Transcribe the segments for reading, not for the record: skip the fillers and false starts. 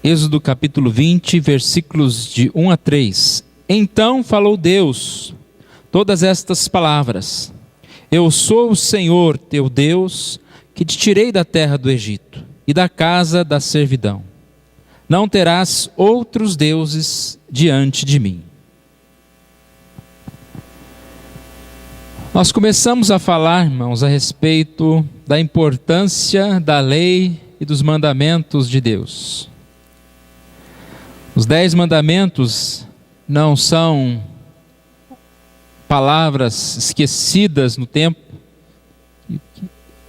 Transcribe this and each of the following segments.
Êxodo capítulo 20, versículos de 1 a 3. Então falou Deus todas estas palavras: Eu sou o Senhor teu Deus, que te tirei da terra do Egito e da casa da servidão. Não terás outros deuses diante de mim. Nós começamos a falar, irmãos, a respeito da importância da lei e dos mandamentos de Deus. Os 10 mandamentos não são palavras esquecidas no tempo,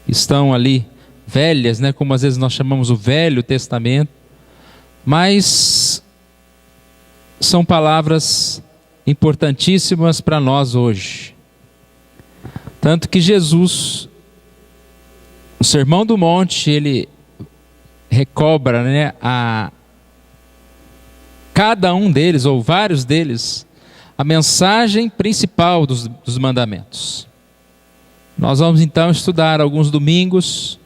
estão ali velhas, como às vezes nós chamamos o Velho Testamento, mas são palavras importantíssimas para nós hoje. Tanto que Jesus, no Sermão do Monte, ele recobra a cada um deles, ou vários deles, a mensagem principal dos mandamentos. Nós vamos então estudar alguns domingos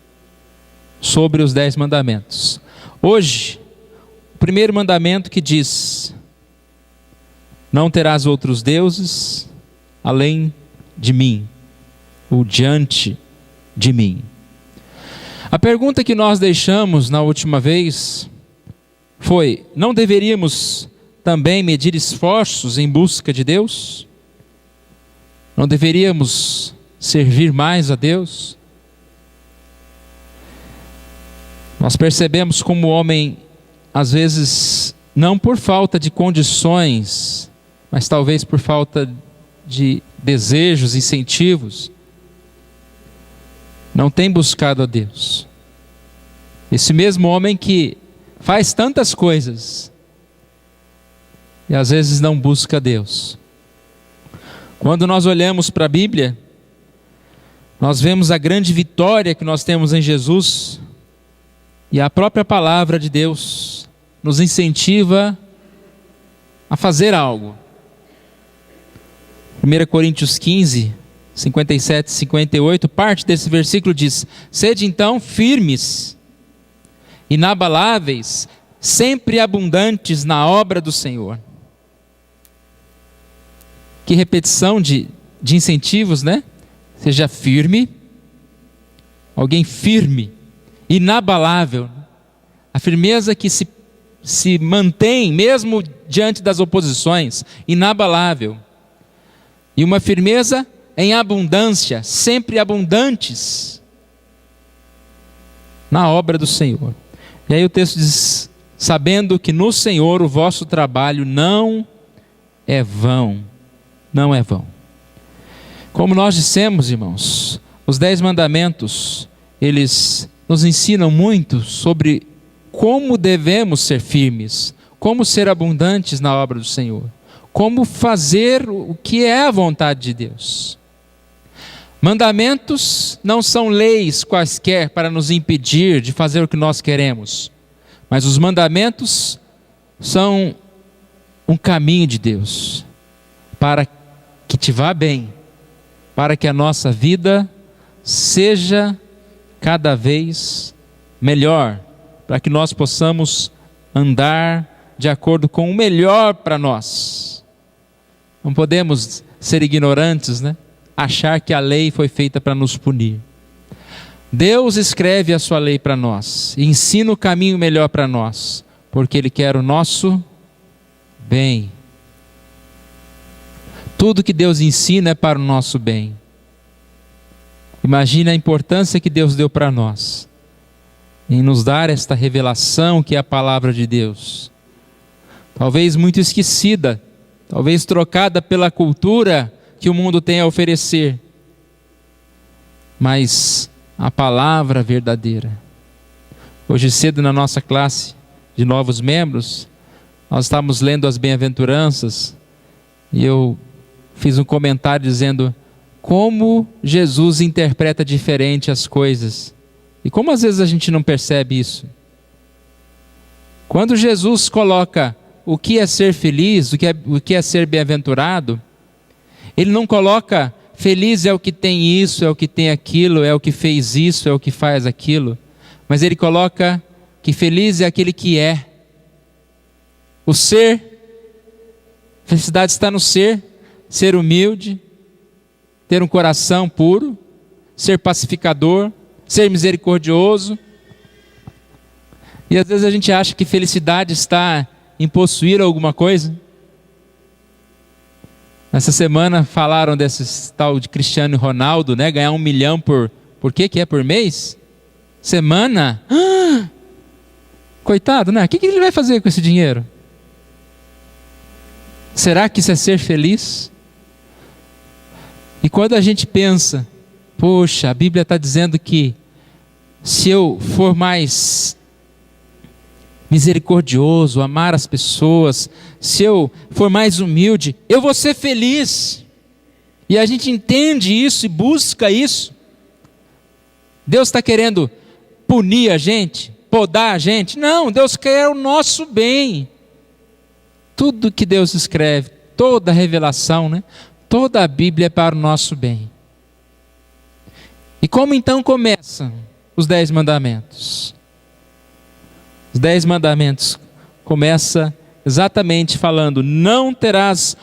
sobre os 10 mandamentos. Hoje, o primeiro mandamento que diz: não terás outros deuses além de mim, ou diante de mim. A pergunta que nós deixamos na última vez foi: não deveríamos também medir esforços em busca de Deus? Não deveríamos servir mais a Deus? Nós percebemos como o homem, às vezes, não por falta de condições, mas talvez por falta de desejos, incentivos, não tem buscado a Deus. Esse mesmo homem que faz tantas coisas e às vezes não busca a Deus. Quando nós olhamos para a Bíblia, nós vemos a grande vitória que nós temos em Jesus, e a própria palavra de Deus nos incentiva a fazer algo. 1 Coríntios 15, 57 e 58, parte desse versículo diz: sede então firmes, inabaláveis, sempre abundantes na obra do Senhor. Que repetição de incentivos, Seja firme, alguém firme, inabalável. A firmeza que se mantém mesmo diante das oposições, inabalável. E uma firmeza em abundância, sempre abundantes na obra do Senhor. E aí o texto diz: sabendo que no Senhor o vosso trabalho não é vão. Não é vão. Como nós dissemos, irmãos, os 10 mandamentos, eles nos ensinam muito sobre como devemos ser firmes, como ser abundantes na obra do Senhor, como fazer o que é a vontade de Deus. Mandamentos não são leis quaisquer para nos impedir de fazer o que nós queremos, mas os mandamentos são um caminho de Deus para que te vá bem, para que a nossa vida seja cada vez melhor, para que nós possamos andar de acordo com o melhor para nós. Não podemos ser ignorantes, achar que a lei foi feita para nos punir. Deus escreve a sua lei para nós, e ensina o caminho melhor para nós, porque Ele quer o nosso bem. Tudo que Deus ensina é para o nosso bem. Imagine a importância que Deus deu para nós, em nos dar esta revelação que é a palavra de Deus. Talvez muito esquecida, talvez trocada pela cultura que o mundo tem a oferecer, mas a palavra verdadeira. Hoje cedo na nossa classe de novos membros, nós estávamos lendo as bem-aventuranças, e eu fiz um comentário dizendo como Jesus interpreta diferente as coisas, e como às vezes a gente não percebe isso. Quando Jesus coloca o que é ser feliz, o que é ser bem-aventurado, Ele não coloca feliz é o que tem isso, é o que tem aquilo, é o que fez isso, é o que faz aquilo, mas Ele coloca que feliz é aquele que é, O ser, felicidade está no ser humilde, ter um coração puro, ser pacificador, ser misericordioso. E às vezes a gente acha que felicidade está em possuir alguma coisa. Essa semana falaram desse tal de Cristiano Ronaldo, né? Ganhar 1 milhão por quê que é por mês? Semana? Coitado, né? O que ele vai fazer com esse dinheiro? Será que isso é ser feliz? E quando a gente pensa, poxa, a Bíblia está dizendo que se eu for mais misericordioso, amar as pessoas, se eu for mais humilde, eu vou ser feliz. E a gente entende isso e busca isso. Deus está querendo punir a gente, podar a gente? Não, Deus quer o nosso bem. Tudo que Deus escreve, toda a revelação, né? Toda a Bíblia é para o nosso bem. E como então começam os 10 mandamentos? Os 10 mandamentos começa exatamente falando: não terás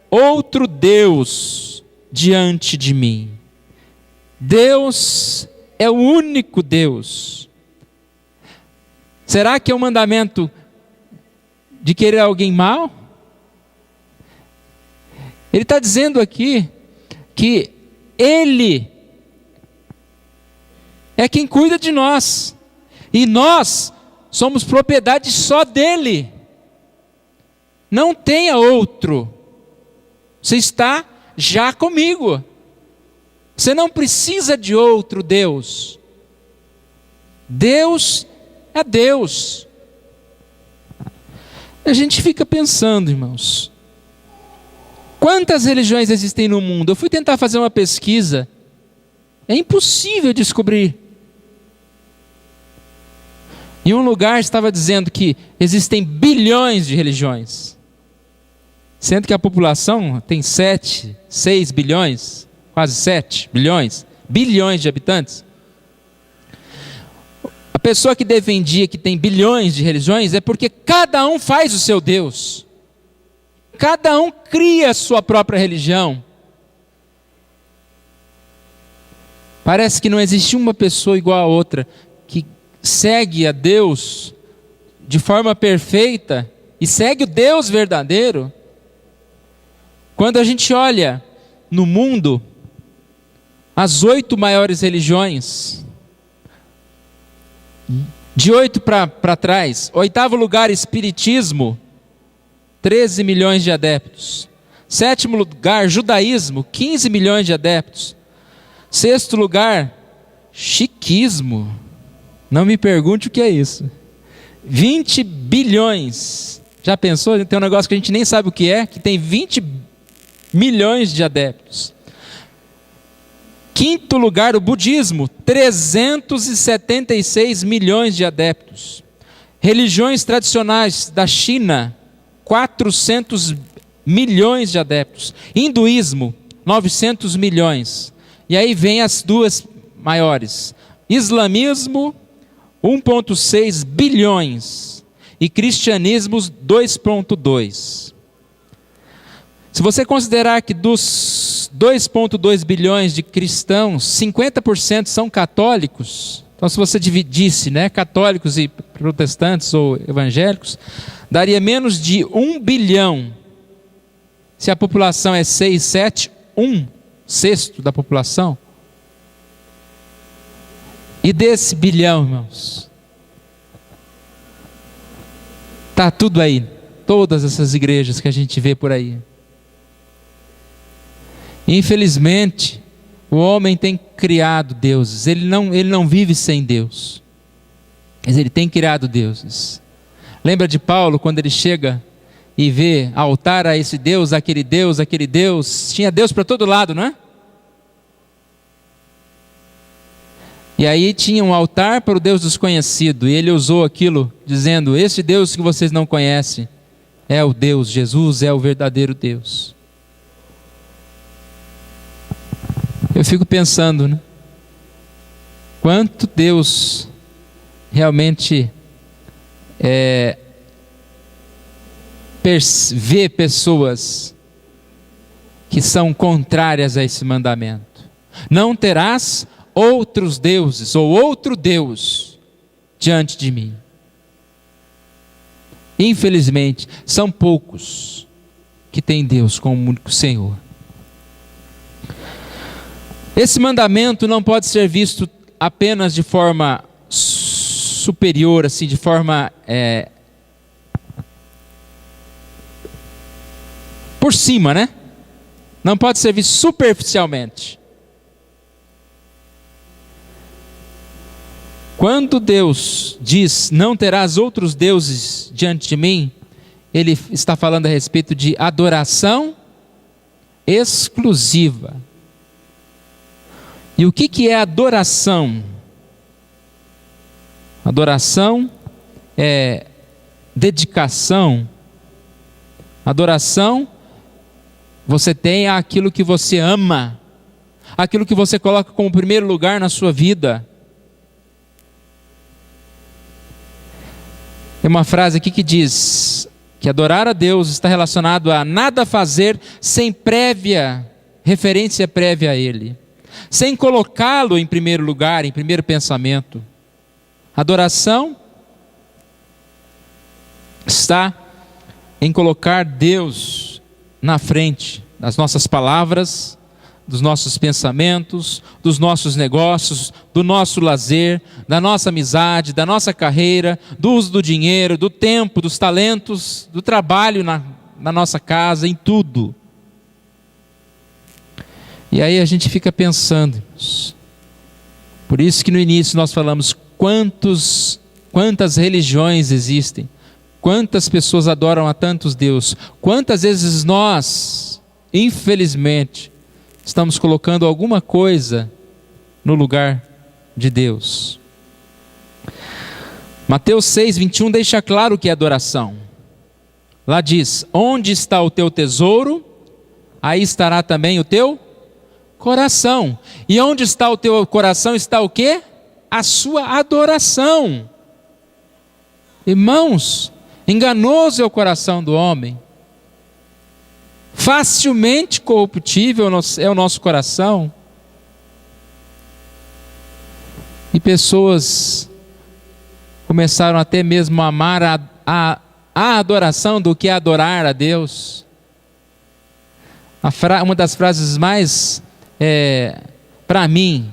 outro Deus diante de mim. Deus é o único Deus. Será que é um mandamento de querer alguém mal? Ele está dizendo aqui que Ele é quem cuida de nós, e nós somos propriedade só dEle. Não tenha outro. Você está já comigo. Você não precisa de outro Deus. Deus é Deus. A gente fica pensando, irmãos, quantas religiões existem no mundo? Eu fui tentar fazer uma pesquisa, é impossível descobrir. Em um lugar estava dizendo que existem bilhões de religiões, sendo que a população tem 6 bilhões, quase 7 bilhões de habitantes. A pessoa que defendia que tem bilhões de religiões é porque cada um faz o seu Deus. Cada um cria a sua própria religião. Parece que não existe uma pessoa igual a outra que segue a Deus de forma perfeita e segue o Deus verdadeiro. Quando a gente olha no mundo, as 8 maiores religiões, de 8 para trás, 8º lugar, Espiritismo, 13 milhões de adeptos. 7º lugar, Judaísmo, 15 milhões de adeptos. 6º lugar, Sikhismo. Não me pergunte o que é isso. 20 bilhões. Já pensou? Tem um negócio que a gente nem sabe o que é, que tem 20 milhões de adeptos. 5º lugar, o budismo, 376 milhões de adeptos. Religiões tradicionais da China, 400 milhões de adeptos. Hinduísmo, 900 milhões. E aí vem as 2 maiores. Islamismo, 1,6 bilhões. E cristianismo, 2,2. Se você considerar que dos 2,2 bilhões de cristãos, 50% são católicos. Então, se você dividisse, né, católicos e protestantes ou evangélicos, daria menos de 1 bilhão. Se a população é 6, 7, 1/6 da população. E desse bilhão, irmãos, está tudo aí. Todas essas igrejas que a gente vê por aí. Infelizmente, o homem tem criado deuses. Ele não vive sem Deus. Mas ele tem criado deuses. Lembra de Paulo, quando ele chega e vê altar a esse Deus, aquele Deus, aquele Deus. Tinha Deus para todo lado, não é? E aí tinha um altar para o Deus desconhecido. E ele usou aquilo, dizendo: esse Deus que vocês não conhecem é o Deus, Jesus é o verdadeiro Deus. Eu fico pensando, né? Quanto Deus realmente vê pessoas que são contrárias a esse mandamento. Não terás outros deuses ou outro Deus diante de mim. Infelizmente, são poucos que têm Deus como único Senhor. Esse mandamento não pode ser visto apenas de forma superior, assim, de forma por cima, né? Não pode ser visto superficialmente. Quando Deus diz, não terás outros deuses diante de mim, Ele está falando a respeito de adoração exclusiva. E o que é adoração? Adoração é dedicação. Adoração, você tem aquilo que você ama, aquilo que você coloca como primeiro lugar na sua vida. Tem uma frase aqui que diz que adorar a Deus está relacionado a nada fazer sem referência prévia a Ele, sem colocá-lo em primeiro lugar, em primeiro pensamento. Adoração está em colocar Deus na frente das nossas palavras, dos nossos pensamentos, dos nossos negócios, do nosso lazer, da nossa amizade, da nossa carreira, do uso do dinheiro, do tempo, dos talentos, do trabalho na nossa casa, em tudo. E aí a gente fica pensando, por isso que no início nós falamos quantas religiões existem, quantas pessoas adoram a tantos deuses, quantas vezes nós, infelizmente, estamos colocando alguma coisa no lugar de Deus. Mateus 6:21 deixa claro o que é adoração. Lá diz, onde está o teu tesouro, aí estará também o teu coração. E onde está o teu coração está o quê? A sua adoração. Irmãos, enganoso é o coração do homem. Facilmente corruptível é o nosso coração. E pessoas começaram até mesmo a amar a adoração do que adorar a Deus. Uma das frases mais, para mim,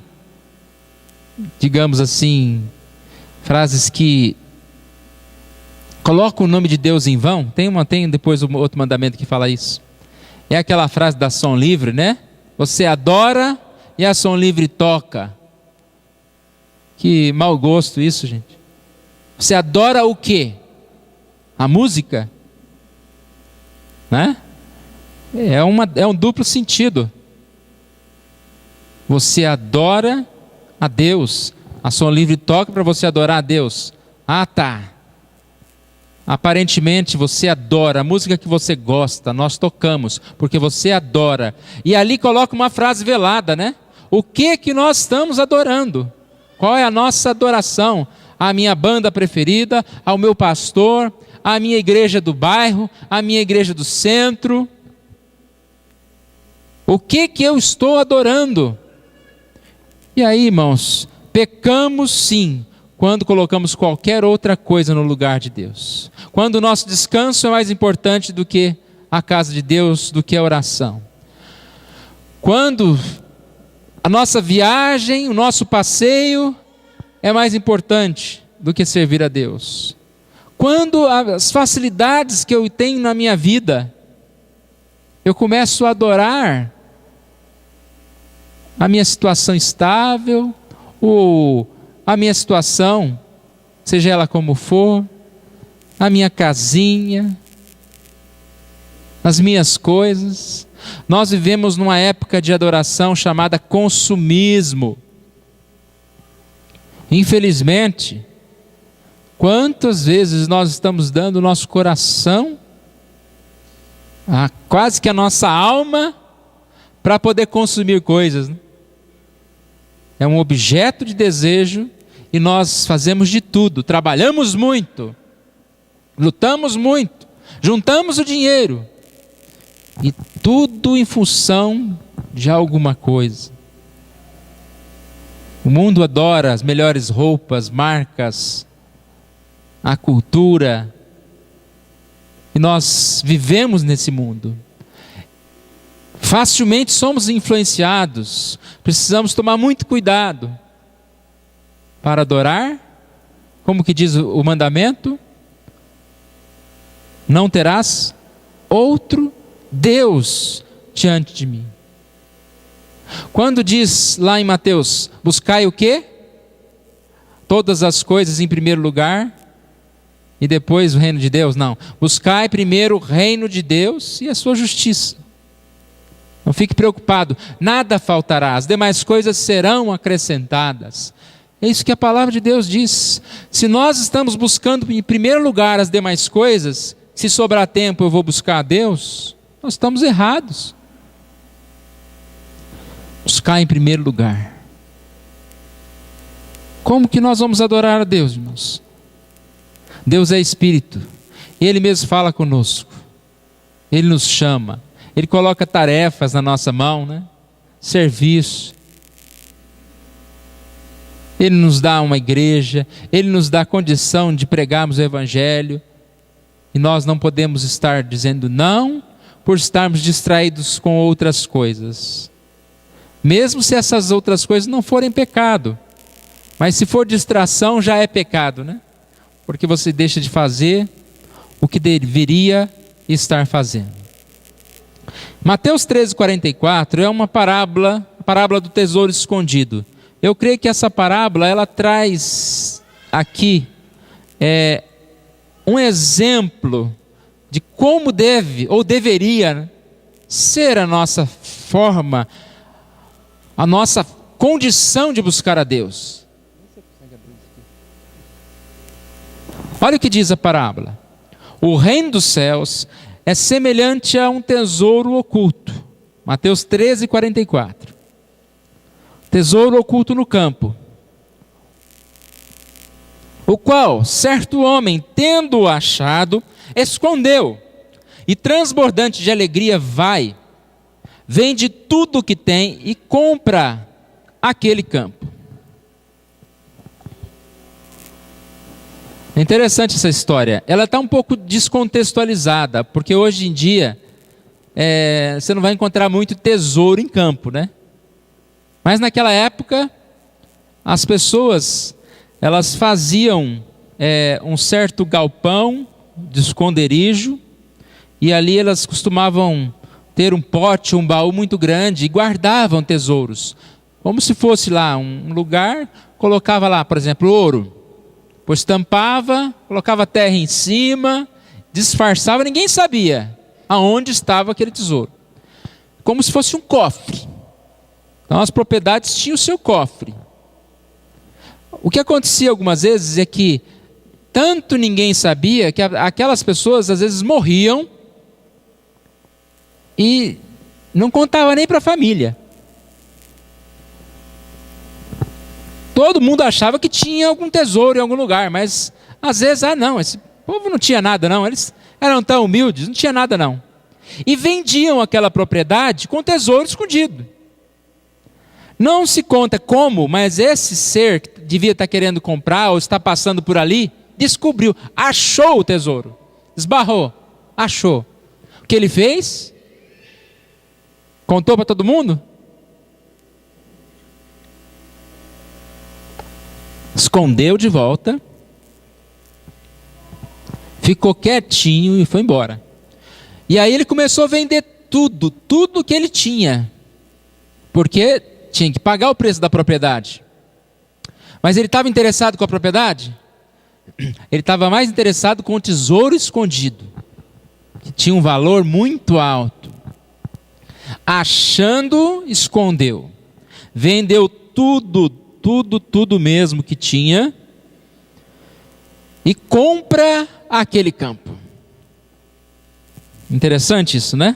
digamos assim, frases que colocam o nome de Deus em vão. Tem depois outro mandamento que fala isso. É aquela frase da Som Livre, né? Você adora e a Som Livre toca. Que mau gosto isso, gente. Você adora o quê? A música? Né? É um duplo sentido. Você adora a Deus. A Som Livre toca para você adorar a Deus. Ah, tá. Aparentemente você adora a música que você gosta, nós tocamos, porque você adora. E ali coloca uma frase velada, né? O que nós estamos adorando? Qual é a nossa adoração? A minha banda preferida, ao meu pastor, a minha igreja do bairro, a minha igreja do centro. O que eu estou adorando? E aí, irmãos, pecamos sim, quando colocamos qualquer outra coisa no lugar de Deus. Quando o nosso descanso é mais importante do que a casa de Deus, do que a oração. Quando a nossa viagem, o nosso passeio é mais importante do que servir a Deus. Quando as facilidades que eu tenho na minha vida, eu começo a adorar a minha situação estável, ou a minha situação, seja ela como for, a minha casinha, as minhas coisas. Nós vivemos numa época de adoração chamada consumismo. Infelizmente, quantas vezes nós estamos dando o nosso coração, quase que a nossa alma, para poder consumir coisas, né? É um objeto de desejo e nós fazemos de tudo, trabalhamos muito, lutamos muito, juntamos o dinheiro, e tudo em função de alguma coisa. O mundo adora as melhores roupas, marcas, a cultura, e nós vivemos nesse mundo. Facilmente somos influenciados, precisamos tomar muito cuidado para adorar, como que diz o mandamento: não terás outro Deus diante de mim. Quando diz lá em Mateus, buscai o quê? Todas as coisas em primeiro lugar e depois o reino de Deus? Não, buscai primeiro o reino de Deus e a sua justiça. Não fique preocupado, nada faltará, as demais coisas serão acrescentadas. É isso que a palavra de Deus diz. Se nós estamos buscando em primeiro lugar as demais coisas, se sobrar tempo eu vou buscar a Deus, nós estamos errados. Buscar em primeiro lugar. Como que nós vamos adorar a Deus, irmãos? Deus é Espírito, Ele mesmo fala conosco, Ele nos chama, Ele coloca tarefas na nossa mão, né? Serviço. Ele nos dá uma igreja, Ele nos dá condição de pregarmos o Evangelho, e nós não podemos estar dizendo não, por estarmos distraídos com outras coisas. Mesmo se essas outras coisas não forem pecado, mas se for distração já é pecado, né? Porque você deixa de fazer o que deveria estar fazendo. Mateus 13:44 é uma parábola, a parábola do tesouro escondido. Eu creio que essa parábola, ela traz aqui um exemplo de como deve ou deveria ser a nossa forma, a nossa condição de buscar a Deus. Olha o que diz a parábola: o reino dos céus é semelhante a um tesouro oculto. Mateus 13:44. Tesouro oculto no campo, o qual certo homem, tendo-o achado, escondeu, e transbordante de alegria vai, vende tudo o que tem e compra aquele campo. É interessante essa história. Ela está um pouco descontextualizada, porque hoje em dia você não vai encontrar muito tesouro em campo, né? Mas naquela época, as pessoas, elas faziam um certo galpão de esconderijo, e ali elas costumavam ter um pote, um baú muito grande, e guardavam tesouros. Como se fosse lá um lugar, colocava lá, por exemplo, ouro. Pois tampava, colocava terra em cima, disfarçava, ninguém sabia aonde estava aquele tesouro. Como se fosse um cofre. Então as propriedades tinham o seu cofre. O que acontecia algumas vezes é que tanto ninguém sabia que aquelas pessoas às vezes morriam e não contava nem para a família. Todo mundo achava que tinha algum tesouro em algum lugar, mas às vezes, não, esse povo não tinha nada não, eles eram tão humildes, não tinha nada não. E vendiam aquela propriedade com tesouro escondido. Não se conta como, mas esse ser que devia estar querendo comprar ou está passando por ali, descobriu, achou o tesouro, esbarrou, achou. O que ele fez? Contou para todo mundo? Escondeu de volta, ficou quietinho e foi embora. E aí ele começou a vender tudo que ele tinha, porque tinha que pagar o preço da propriedade. Mas ele estava interessado com a propriedade? Ele estava mais interessado com o tesouro escondido, que tinha um valor muito alto. Achando, escondeu. Vendeu tudo mesmo que tinha e compra aquele campo. Interessante isso, né?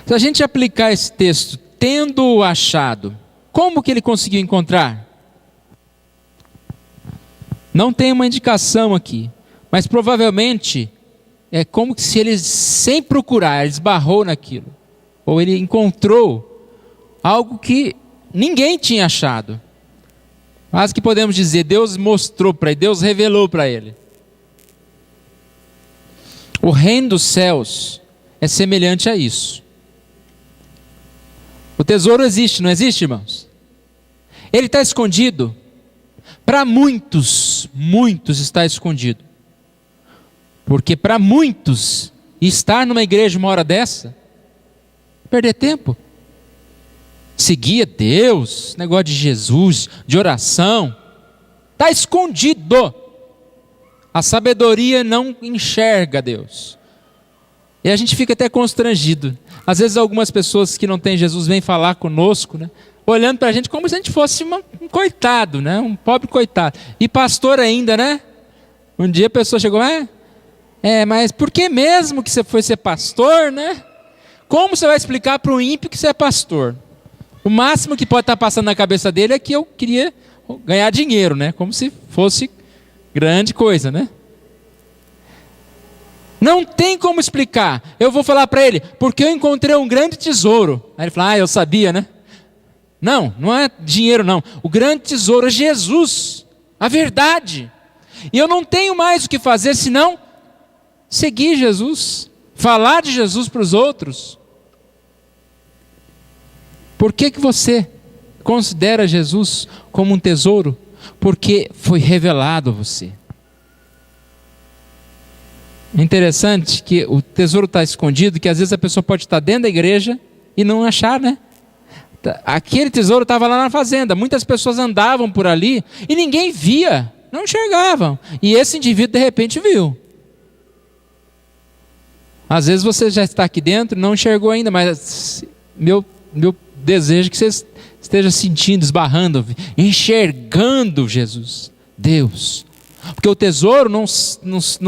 Se a gente aplicar esse texto, tendo achado, como que ele conseguiu encontrar? Não tem uma indicação aqui, mas provavelmente é como se ele, sem procurar, ele esbarrou naquilo. Ou ele encontrou algo que ninguém tinha achado. Mas que podemos dizer, Deus mostrou para ele, Deus revelou para ele. O reino dos céus é semelhante a isso. O tesouro existe, não existe, irmãos? Ele está escondido. Para muitos, muitos está escondido. Porque para muitos, estar numa igreja uma hora dessa, perder tempo. Seguir a Deus, negócio de Jesus, de oração, está escondido. A sabedoria não enxerga Deus. E a gente fica até constrangido. Às vezes algumas pessoas que não têm Jesus vêm falar conosco, né? Olhando para a gente como se a gente fosse um coitado, né? Um pobre coitado. E pastor ainda, né? Um dia a pessoa chegou, mas por que mesmo que você foi ser pastor, né? Como você vai explicar para o ímpio que você é pastor? O máximo que pode estar passando na cabeça dele é que eu queria ganhar dinheiro, né? Como se fosse grande coisa, né? Não tem como explicar. Eu vou falar para ele, porque eu encontrei um grande tesouro. Aí ele fala, eu sabia, né? Não, não é dinheiro não. O grande tesouro é Jesus, a verdade. E eu não tenho mais o que fazer senão seguir Jesus, falar de Jesus para os outros. Por que você considera Jesus como um tesouro? Porque foi revelado a você. É interessante que o tesouro está escondido, que às vezes a pessoa pode estar dentro da igreja e não achar, né? Aquele tesouro estava lá na fazenda, muitas pessoas andavam por ali e ninguém via, não enxergavam. E esse indivíduo de repente viu. Às vezes você já está aqui dentro, não enxergou ainda, mas meu desejo é que você esteja sentindo, esbarrando, enxergando Jesus, Deus. Porque o tesouro não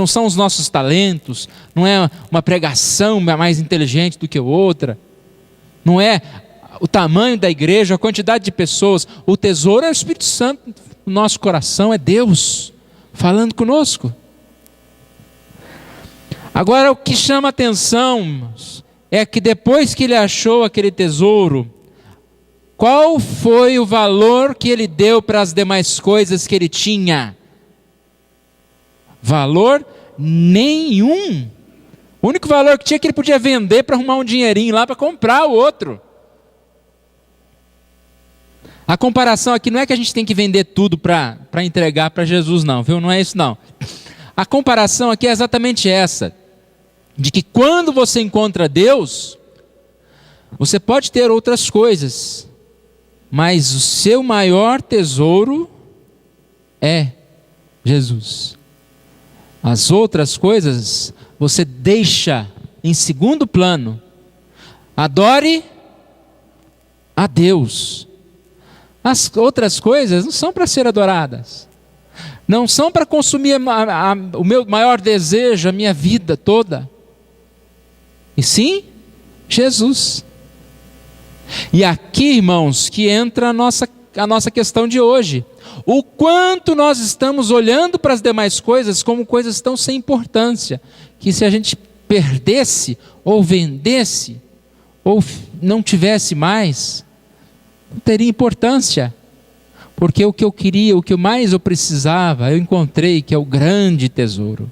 são os nossos talentos, não é uma pregação mais inteligente do que outra, não é o tamanho da igreja, a quantidade de pessoas. O tesouro é o Espírito Santo no nosso coração, é Deus falando conosco. Agora o que chama a atenção é que depois que ele achou aquele tesouro, qual foi o valor que ele deu para as demais coisas que ele tinha? Valor nenhum. O único valor que tinha é que ele podia vender para arrumar um dinheirinho lá para comprar o outro. A comparação aqui não é que a gente tem que vender tudo para entregar para Jesus não, viu? Não é isso não. A comparação aqui é exatamente essa, de que quando você encontra Deus, você pode ter outras coisas, mas o seu maior tesouro é Jesus. As outras coisas você deixa em segundo plano. Adore a Deus. As outras coisas não são para ser adoradas. Não são para consumir o meu maior desejo, a minha vida toda. E sim, Jesus. E aqui, irmãos, que entra a nossa questão de hoje. O quanto nós estamos olhando para as demais coisas como coisas tão sem importância, que se a gente perdesse, ou vendesse, ou não tivesse mais, não teria importância. Porque o que eu queria, o que mais eu precisava, eu encontrei, que é o grande tesouro.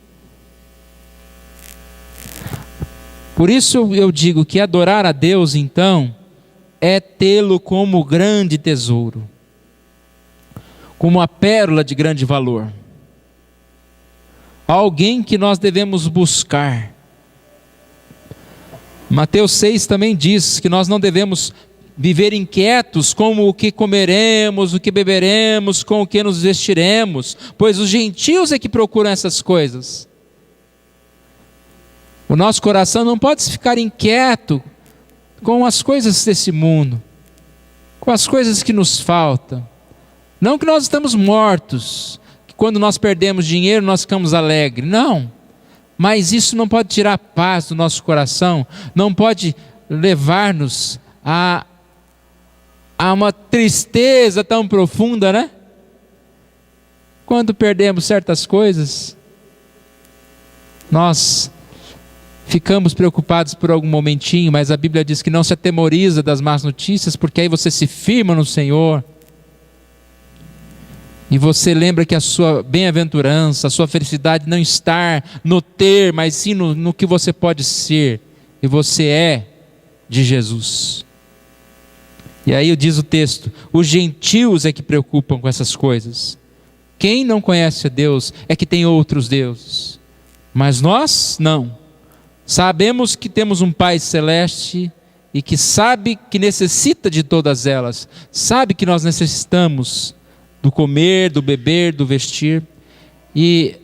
Por isso eu digo que adorar a Deus, então, é tê-lo como grande tesouro, como a pérola de grande valor, alguém que nós devemos buscar. Mateus 6 também diz que nós não devemos viver inquietos como o que comeremos, o que beberemos, com o que nos vestiremos, pois os gentios é que procuram essas coisas. O nosso coração não pode ficar inquieto com as coisas desse mundo, com as coisas que nos faltam. Não que nós estamos mortos, que quando nós perdemos dinheiro nós ficamos alegres, não. Mas isso não pode tirar a paz do nosso coração, não pode levar-nos a uma tristeza tão profunda, né? Quando perdemos certas coisas, nós ficamos preocupados por algum momentinho, mas a Bíblia diz que não se atemoriza das más notícias, porque aí você se firma no Senhor. E você lembra que a sua bem-aventurança, a sua felicidade não está no ter, mas sim no que você pode ser. E você é de Jesus. E aí diz o texto, os gentios é que preocupam com essas coisas. Quem não conhece a Deus é que tem outros deuses. Mas nós não. Sabemos que temos um Pai celeste e que sabe que necessita de todas elas. Sabe que nós necessitamos do comer, do beber, do vestir. E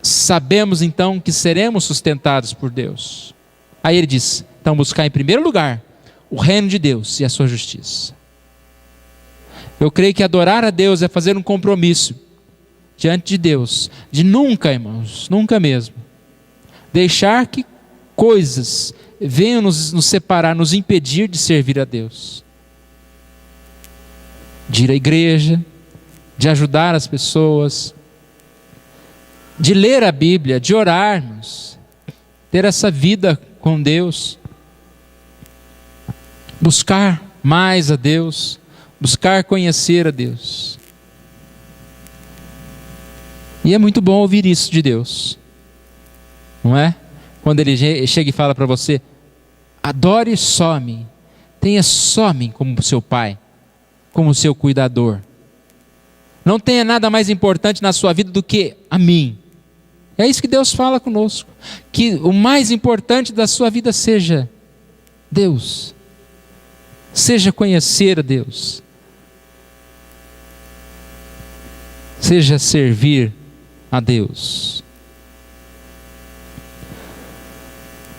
sabemos então que seremos sustentados por Deus. Aí ele diz, então buscar em primeiro lugar o reino de Deus e a sua justiça. Eu creio que adorar a Deus é fazer um compromisso diante de Deus, de nunca, irmãos, nunca mesmo, deixar que coisas venham nos separar, nos impedir de servir a Deus. De ir à igreja, de ajudar as pessoas, de ler a Bíblia, de orarmos, ter essa vida com Deus, buscar mais a Deus, buscar conhecer a Deus. E é muito bom ouvir isso de Deus, não é? Quando Ele chega e fala para você, adore só a mim, tenha só a mim como seu Pai, como seu cuidador. Não tenha nada mais importante na sua vida do que a mim. É isso que Deus fala conosco, que o mais importante da sua vida seja Deus, seja conhecer a Deus, seja servir a Deus.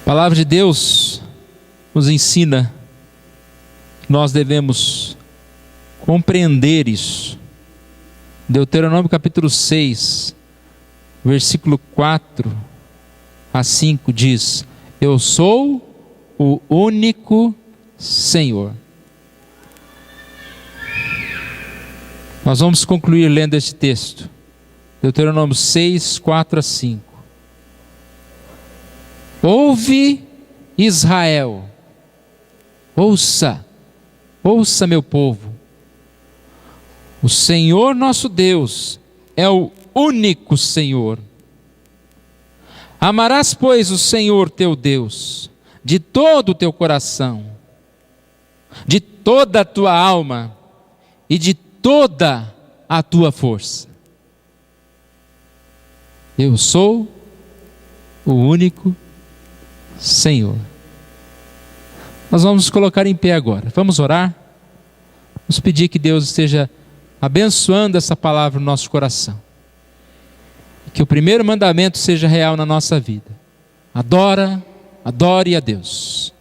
A palavra de Deus nos ensina que nós devemos compreender isso. Deuteronômio capítulo 6, versículo 4 a 5 diz, eu sou o único Senhor. Nós vamos concluir lendo este texto. Deuteronômio 6, 4 a 5. Ouve, Israel, ouça meu povo, o Senhor nosso Deus é o único Senhor. Amarás, pois, o Senhor teu Deus de todo o teu coração, de toda a tua alma e de toda a tua força. Eu sou o único Senhor. Nós vamos nos colocar em pé agora. Vamos orar. Vamos pedir que Deus esteja abençoando essa palavra no nosso coração. Que o primeiro mandamento seja real na nossa vida. Adore a Deus.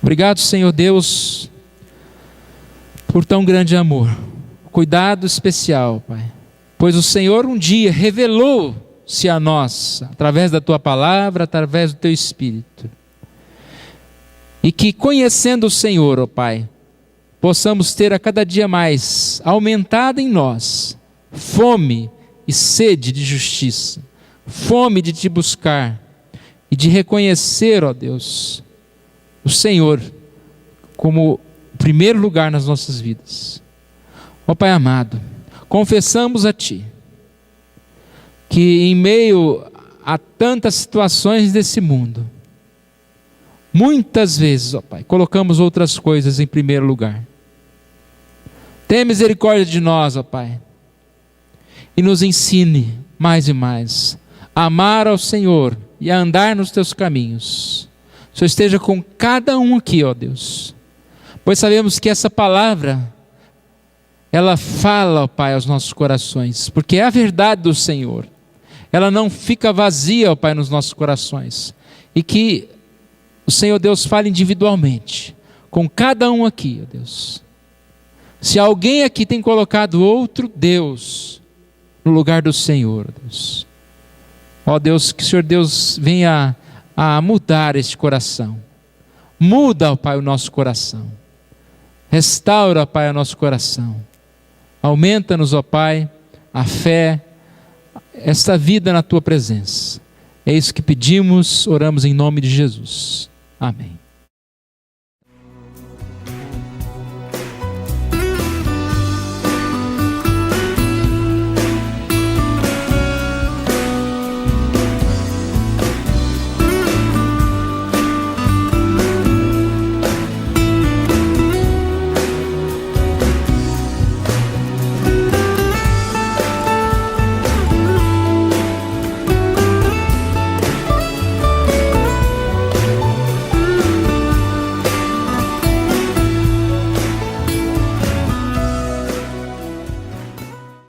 Obrigado, Senhor Deus, por tão grande amor. Cuidado especial, Pai. Pois o Senhor um dia revelou-se a nós, através da Tua palavra, através do Teu Espírito. E que conhecendo o Senhor, ó Pai, possamos ter a cada dia mais aumentada em nós fome e sede de justiça, fome de Te buscar e de reconhecer, ó Deus, o Senhor como primeiro lugar nas nossas vidas. Ó Pai amado, confessamos a Ti que em meio a tantas situações desse mundo, muitas vezes, ó Pai, colocamos outras coisas em primeiro lugar. Tenha misericórdia de nós, ó Pai, e nos ensine mais e mais a amar ao Senhor e a andar nos Teus caminhos. O Senhor esteja com cada um aqui, ó Deus, pois sabemos que essa palavra, ela fala, ó Pai, aos nossos corações, porque é a verdade do Senhor. Ela não fica vazia, ó Pai, nos nossos corações. E que o Senhor Deus fale individualmente, com cada um aqui, ó Deus. Se alguém aqui tem colocado outro Deus no lugar do Senhor, ó Deus. Ó Deus, que o Senhor Deus venha a mudar este coração. Muda, ó Pai, o nosso coração. Restaura, ó Pai, o nosso coração. Aumenta-nos, ó Pai, a fé, esta vida na Tua presença. É isso que pedimos, oramos em nome de Jesus. Amém.